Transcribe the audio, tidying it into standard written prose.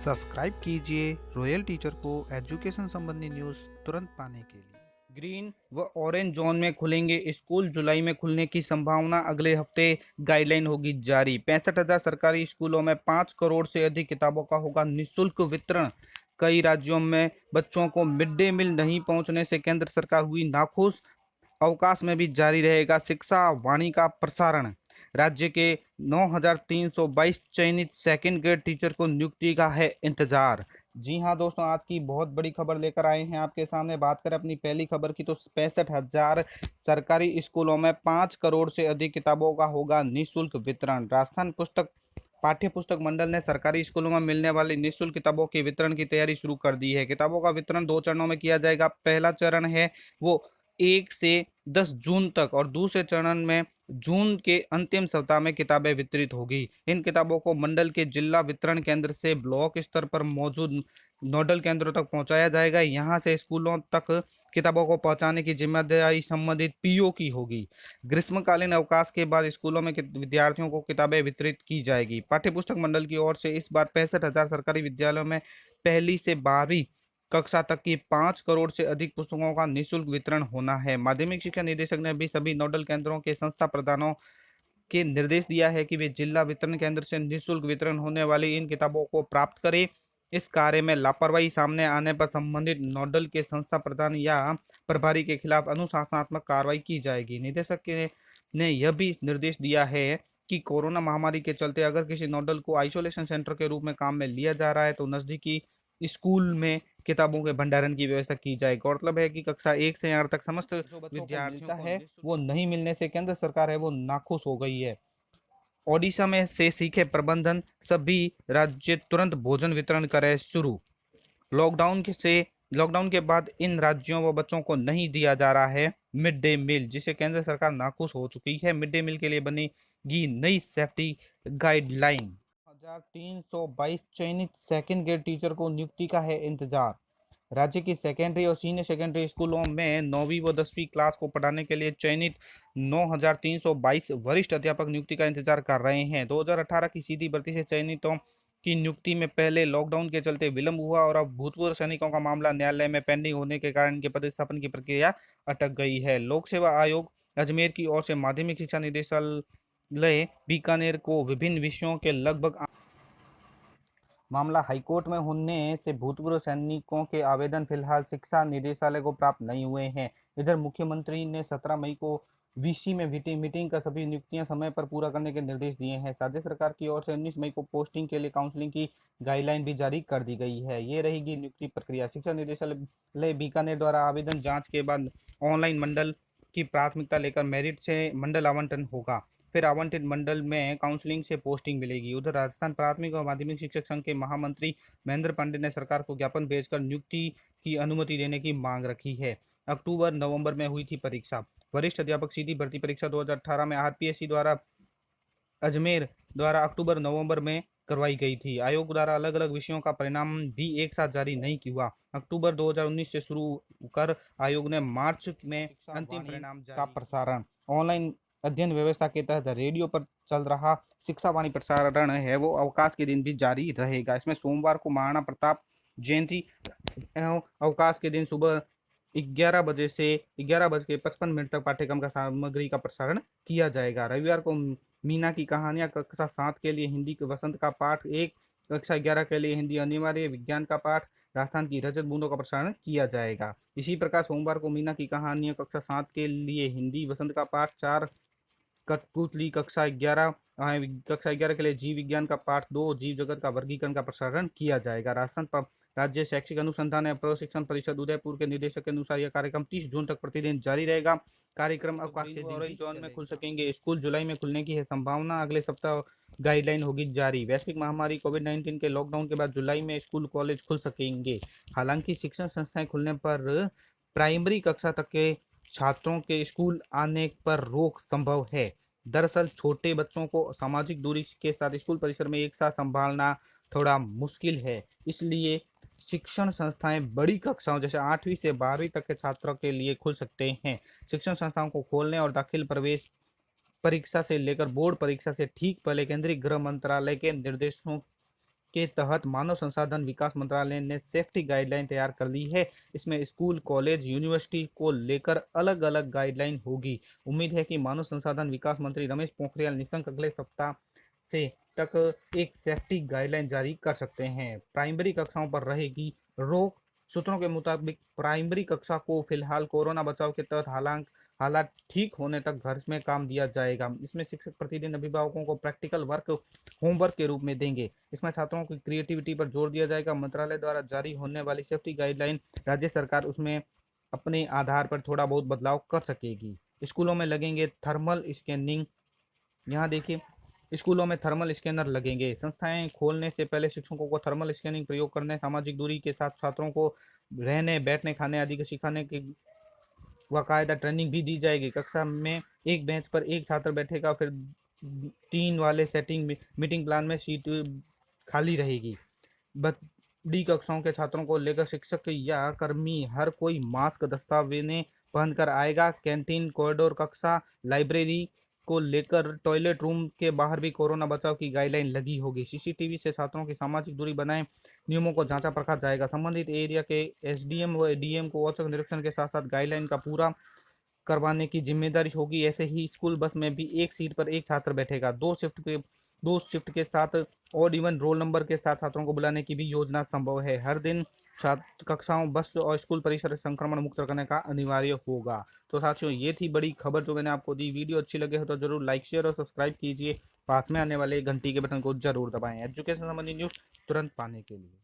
Subscribe कीजिए royal teacher को education संबंधी न्यूज़ तुरंत पाने के लिए। ग्रीन व ऑरेंज जोन में खुलेंगे स्कूल, जुलाई में खुलने की संभावना, अगले हफ्ते गाइडलाइन होगी जारी। 65,000 सरकारी स्कूलों में 5 करोड़ से अधिक किताबों का होगा निःशुल्क वितरण। कई राज्यों में बच्चों को मिड डे मील नहीं पहुंचने से केंद्र सरकार हुई नाखुश। अवकाश में भी जारी रहेगा शिक्षा वाणी का प्रसारण। राज्य के 9,322 चयनित सेकंड ग्रेड टीचर को नियुक्ति का है इंतजार। जी हाँ दोस्तों, आज की बहुत बड़ी खबर लेकर आए हैं आपके सामने। बात करें अपनी पहली खबर की तो 65,000 सरकारी स्कूलों में 5 करोड़ से अधिक किताबों का होगा निःशुल्क वितरण। राजस्थान पुस्तक पाठ्य पुस्तक मंडल ने सरकारी स्कूलों में मिलने वाली निःशुल्क किताबों के वितरण की तैयारी शुरू कर दी है। किताबों का वितरण 2 चरणों में किया जाएगा। पहला चरण है वो 1 से 10 जून तक और दूसरे चरण में जून के अंतिम सप्ताह में किताबें वितरित होगी। इन किताबों को मंडल के जिला वितरण केंद्र से ब्लॉक स्तर पर मौजूद नोडल केंद्रों तक पहुंचाया जाएगा। यहां से स्कूलों तक किताबों को पहुंचाने की जिम्मेदारी संबंधित पीओ की होगी। ग्रीष्मकालीन अवकाश के बाद स्कूलों में विद्यार्थियों को किताबें वितरित की जाएगी। पाठ्य पुस्तक मंडल की ओर से इस बार 65,000 सरकारी विद्यालयों में पहली से 12वीं कक्षा तक की 5 करोड़ से अधिक पुस्तकों का निःशुल्क वितरण होना है। माध्यमिक शिक्षा निदेशक ने भी सभी नोडल केंद्रों के संस्था प्रधानों के निर्देश दिया है कि वे जिला वितरण केंद्र से निःशुल्क वितरण होने वाली इन किताबों को प्राप्त करें। इस कार्य में लापरवाही सामने आने पर संबंधित नोडल के संस्था प्रधान या प्रभारी के खिलाफ अनुशासनात्मक कार्रवाई की जाएगी। ने यह भी निर्देश दिया है कि कोरोना महामारी के चलते अगर किसी नोडल को आइसोलेशन सेंटर के रूप में काम में लिया जा रहा है तो नजदीकी स्कूल में किताबों के भंडारण की व्यवस्था की जाए। गौरतलब है कि कक्षा 1 से 8 तक समस्त विद्यार्थियों को है वो नहीं मिलने से केंद्र सरकार है वो नाखुश हो गई है। ओडिशा में से सीखे प्रबंधन, सभी राज्य तुरंत भोजन वितरण करें शुरू। लॉकडाउन के बाद इन राज्यों व बच्चों को नहीं दिया जा रहा है मिड डे मील, जिसे केंद्र सरकार नाखुश हो चुकी है। मिड डे मील के लिए बनेगी नई सेफ्टी गाइडलाइन। 1,322 चयनित सेकंड ग्रेड टीचर को नियुक्ति का है इंतजार। राज्य की सेकेंडरी और सीनियर सेकेंडरी स्कूलों में 9वीं व 10वीं क्लास को पढ़ाने के लिए चयनित 9,322 वरिष्ठ अध्यापक नियुक्ति का इंतजार कर रहे हैं। 2018 की सीधी भर्ती से चयनितों की नियुक्ति में पहले लॉकडाउन के चलते विलंब हुआ और अब भूतपूर्व सैनिकों का मामला न्यायालय में पेंडिंग होने के कारण इनके पदस्थापन की प्रक्रिया अटक गई है। लोक सेवा आयोग अजमेर की ओर से माध्यमिक शिक्षा निदेशालय बीकानेर को विभिन्न विषयों के लगभग मामला हाईकोर्ट में होने से भूतपूर्व सैनिकों के आवेदन फिलहाल शिक्षा निदेशालय को प्राप्त नहीं हुए हैं। इधर मुख्यमंत्री ने 17 मई को वीसी में मीटिंग कर सभी नियुक्तियां समय पर पूरा करने के निर्देश दिए हैं। राज्य सरकार की ओर से 19 मई को पोस्टिंग के लिए काउंसलिंग की गाइडलाइन भी जारी कर दी गई है। ये रहेगी नियुक्ति प्रक्रिया। शिक्षा निदेशालय बीकानेर द्वारा आवेदन जांच के बाद ऑनलाइन मंडल की प्राथमिकता लेकर मेरिट से मंडल आवंटन होगा। फिर आवंटित मंडल में काउंसलिंग से पोस्टिंग मिलेगी। उधर राजस्थान प्राथमिक और माध्यमिक शिक्षक संघ के महामंत्री महेंद्र पांडे ने सरकार को ज्ञापन भेजकर नियुक्ति की अनुमति देने की मांग रखी है। अक्टूबर नवंबर में हुई थी परीक्षा। वरिष्ठ अध्यापक सीधी भर्ती परीक्षा 2018 में आरपीएससी द्वारा अजमेर द्वारा अक्टूबर नवंबर में करवाई गई थी। आयोग द्वारा अलग अलग विषयों का परिणाम भी एक साथ जारी नहीं हुआ। अक्टूबर 2019 से शुरू कर आयोग ने मार्च में अंतिम परिणाम का प्रसारण। ऑनलाइन अध्ययन व्यवस्था के तहत रेडियो पर चल रहा शिक्षा वाणी प्रसारण है वो अवकाश के दिन भी जारी रहेगा। इसमें सोमवार को महाराणा प्रताप जयंती अवकाश के दिन सुबह 11 बजे से 11:55 तक पाठ्यक्रम का सामग्री का प्रसारण किया जाएगा। रविवार को मीना की कहानियां कक्षा 7 के लिए हिंदी के वसंत का पाठ, एक कक्षा 11 के लिए हिंदी अनिवार्य विज्ञान का पाठ, राजस्थान की रजत बूंदों का प्रसारण किया जाएगा। इसी प्रकार सोमवार को मीना की कहानियां कक्षा 7 के लिए हिंदी वसंत का पाठ, 4 कठपुतली कक्षा 11 के लिए जीव विज्ञान का पाठ, 2 जीव जगत का वर्गीकरण का प्रसारण किया जाएगा। राजस्थान राज्य शैक्षिक अनुसंधान एवं प्रशिक्षण परिषद उदयपुर के निदेशक के अनुसार यह कार्यक्रम 30 जून तक प्रतिदिन जारी रहेगा। कार्यक्रम अवकाश के दिन ऑरेंज जोन में खुल सकेंगे स्कूल, जुलाई में खुलने की है संभावना, अगले सप्ताह गाइडलाइन होगी जारी। वैश्विक महामारी कोविड-19 के लॉकडाउन के बाद जुलाई में स्कूल कॉलेज खुल सकेंगे। हालांकि शिक्षण संस्थाएं खुलने पर प्राइमरी कक्षा तक के छात्रों के स्कूल आने पर रोक संभव है। दरअसल छोटे बच्चों को सामाजिक दूरी के साथ स्कूल परिसर में एक साथ संभालना थोड़ा मुश्किल है, इसलिए शिक्षण संस्थाएं बड़ी कक्षाओं जैसे 8वीं से 12वीं तक के छात्रों के लिए खुल सकते हैं। शिक्षण संस्थाओं को खोलने और दाखिल प्रवेश परीक्षा से लेकर बोर्ड परीक्षा से ठीक पहले केंद्रीय गृह मंत्रालय के निर्देशों के तहत मानव संसाधन विकास मंत्रालय ने सेफ्टी गाइडलाइन तैयार कर ली है। इसमें स्कूल, कॉलेज, यूनिवर्सिटी को लेकर अलग अलग गाइडलाइन होगी। उम्मीद है कि मानव संसाधन विकास मंत्री रमेश पोखरियाल निशंक अगले सप्ताह से तक एक सेफ्टी गाइडलाइन जारी कर सकते हैं। प्राइमरी कक्षाओं पर रहेगी रोक। सूत्रों के मुताबिक प्राइमरी कक्षा को फिलहाल कोरोना बचाव के तहत हालात ठीक होने तक घर में काम दिया जाएगा। इसमें शिक्षक प्रतिदिन अभिभावकों को प्रैक्टिकल वर्क होमवर्क के रूप में देंगे। इसमें छात्रों की क्रिएटिविटी पर जोर दिया जाएगा। मंत्रालय द्वारा जारी होने वाली सेफ्टी गाइडलाइन राज्य सरकार उसमें अपने आधार पर थोड़ा बहुत बदलाव कर सकेगी। स्कूलों में लगेंगे थर्मल स्कैनिंग। यहाँ देखिए, स्कूलों में थर्मल स्कैनर लगेंगे। संस्थाएं खोलने से पहले शिक्षकों को थर्मल स्कैनिंग प्रयोग करने, सामाजिक दूरी के साथ छात्रों को रहने, बैठने, खाने आदि को सिखाने की बाकायदा ट्रेनिंग भी दी जाएगी। कक्षा में एक बेंच पर एक छात्र बैठेगा, फिर 3 वाले सेटिंग में मीटिंग प्लान में सीट खाली रहेगी। बड़ी कक्षाओं के छात्रों को लेकर शिक्षक या कर्मी हर कोई मास्क, दस्तावेजें पहनकर आएगा। कैंटीन, कॉरिडोर कक्षा, लाइब्रेरी को लेकर टॉयलेट रूम के बाहर भी कोरोना बचाव की गाइडलाइन लगी होगी। सीसीटीवी से छात्रों की सामाजिक दूरी बनाए नियमों को जांचा परखा जाएगा। संबंधित एरिया के एसडीएम व डीएम को औचक निरीक्षण के साथ साथ गाइडलाइन का पूरा करवाने की जिम्मेदारी होगी। ऐसे ही स्कूल बस में भी एक सीट पर एक छात्र बैठेगा। दो शिफ्ट के साथ और इवन रोल नंबर के साथ छात्रों को बुलाने की भी योजना संभव है। हर दिन छात्र कक्षाओं, बस और स्कूल परिसर संक्रमण मुक्त करने का अनिवार्य होगा। तो साथियों, ये थी बड़ी खबर जो मैंने आपको दी। वीडियो अच्छी लगे हो तो जरूर लाइक, शेयर और सब्सक्राइब कीजिए। पास में आने वाले घंटी के बटन को जरूर दबाएं एजुकेशन संबंधी न्यूज तुरंत पाने के लिए।